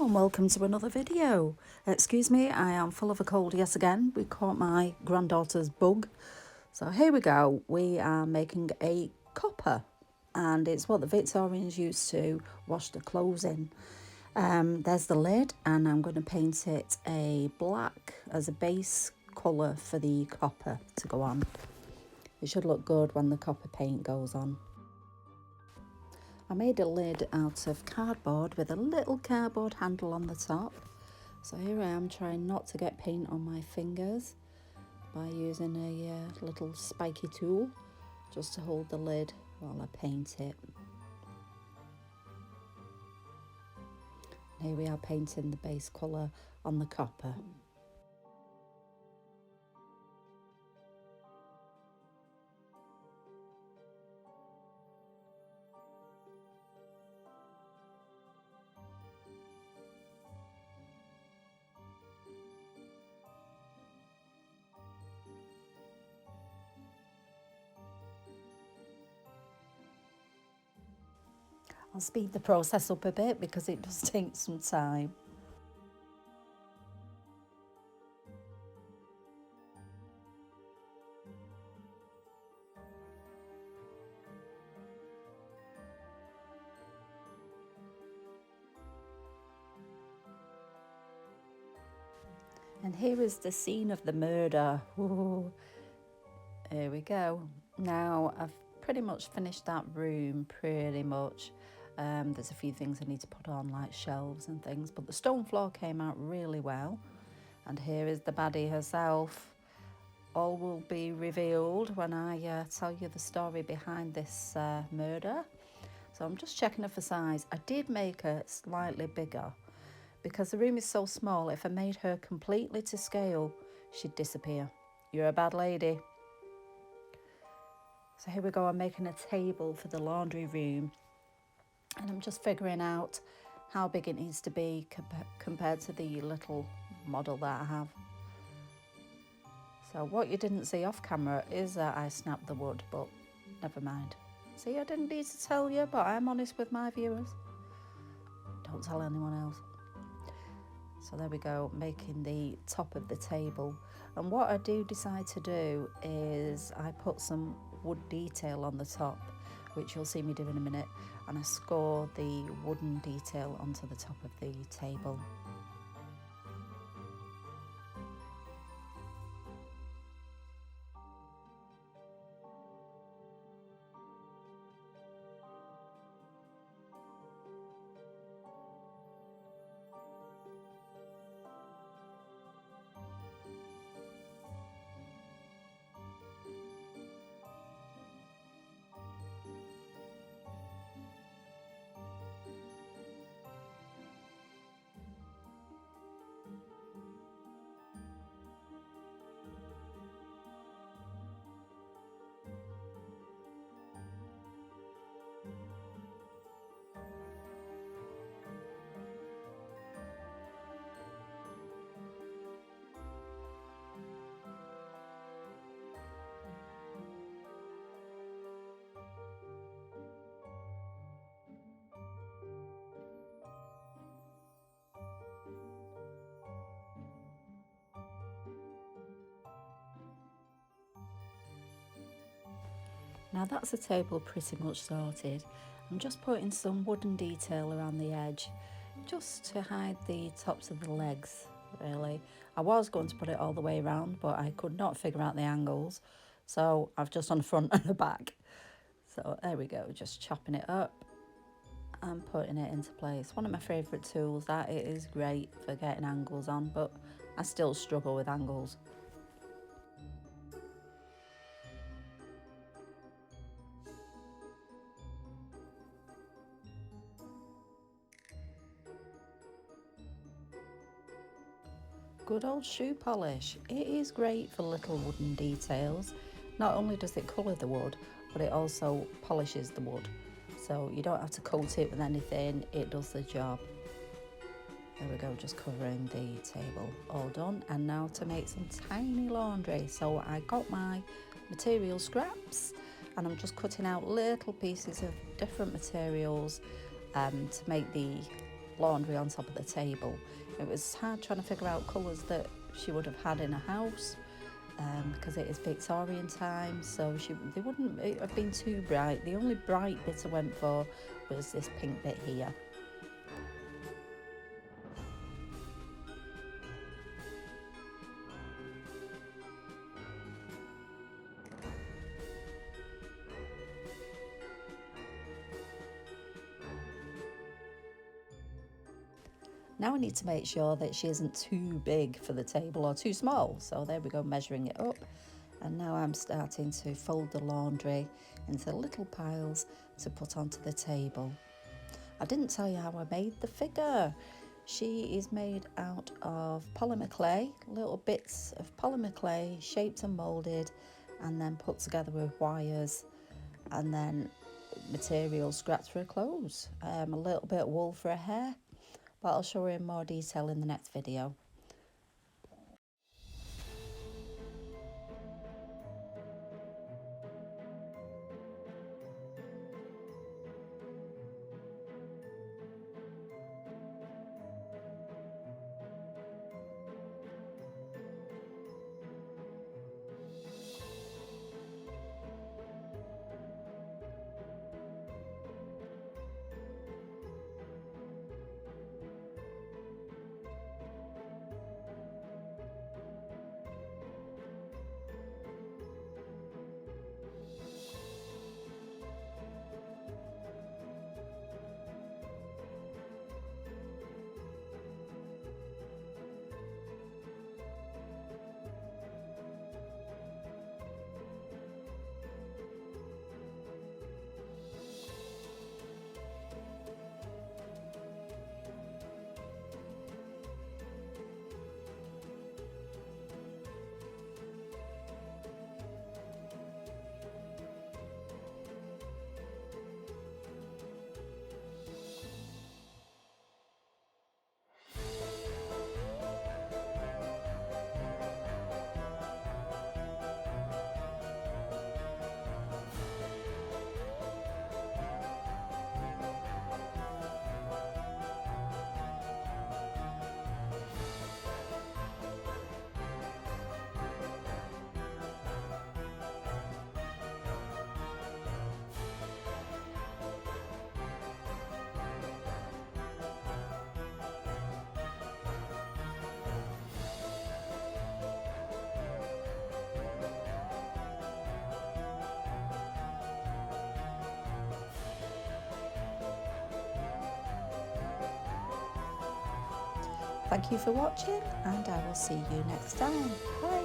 Hello and welcome to another video. Excuse me, I am full of a cold yet again. We caught my granddaughter's bug. So here we go. We are making a copper, and it's what the Victorians used to wash the clothes in. There's the lid, and I'm going to paint it a black as a base colour for the copper to go on. It should look good when the copper paint goes on. I made a lid out of cardboard with a little cardboard handle on the top. So here I am trying not to get paint on my fingers by using a little spiky tool just to hold the lid while I paint it. And here we are painting the base colour on the copper. I'll speed the process up a bit because it does take some time. And here is the scene of the murder. Ooh. Here we go. Now I've pretty much finished that room, pretty much. There's a few things I need to put on, like shelves and things, but the stone floor came out really well. And here is the baddie herself. All will be revealed when I tell you the story behind this murder. So I'm just checking her for size. I did make her slightly bigger because the room is so small. If I made her completely to scale, she'd disappear. You're a bad lady. So here we go, I'm making a table for the laundry room, and I'm just figuring out how big it needs to be compared to the little model that I have. So what you didn't see off camera is that I snapped the wood, but never mind. See, I didn't need to tell you, but I'm honest with my viewers. Don't tell anyone else. So there we go, making the top of the table. And what I do decide to do is I put some wood detail on the top, which you'll see me do in a minute, and I score the wooden detail onto the top of the table. Now that's the table pretty much sorted. I'm just putting some wooden detail around the edge, just to hide the tops of the legs, really. I was going to put it all the way around, but I could not figure out the angles, so I've just done the front and the back. So there we go, just chopping it up and putting it into place. One of my favourite tools, that it is great for getting angles on, but I still struggle with angles. Good old shoe polish. It is great for little wooden details. Not only does it colour the wood, but it also polishes the wood. So you don't have to coat it with anything, it does the job. There we go, just covering the table. All done. And now to make some tiny laundry. So I got my material scraps and I'm just cutting out little pieces of different materials to make the laundry on top of the table. It was hard trying to figure out colours that she would have had in a house, because it is Victorian time, so they wouldn't have been too bright. The only bright bit I went for was this pink bit here. Now I need to make sure that she isn't too big for the table or too small. So there we go, measuring it up. And now I'm starting to fold the laundry into little piles to put onto the table. I didn't tell you how I made the figure. She is made out of polymer clay, little bits of polymer clay shaped and moulded and then put together with wires, and then material scraps for her clothes, a little bit of wool for her hair, but I'll show you in more detail in the next video. Thank you for watching, and I will see you next time. Bye.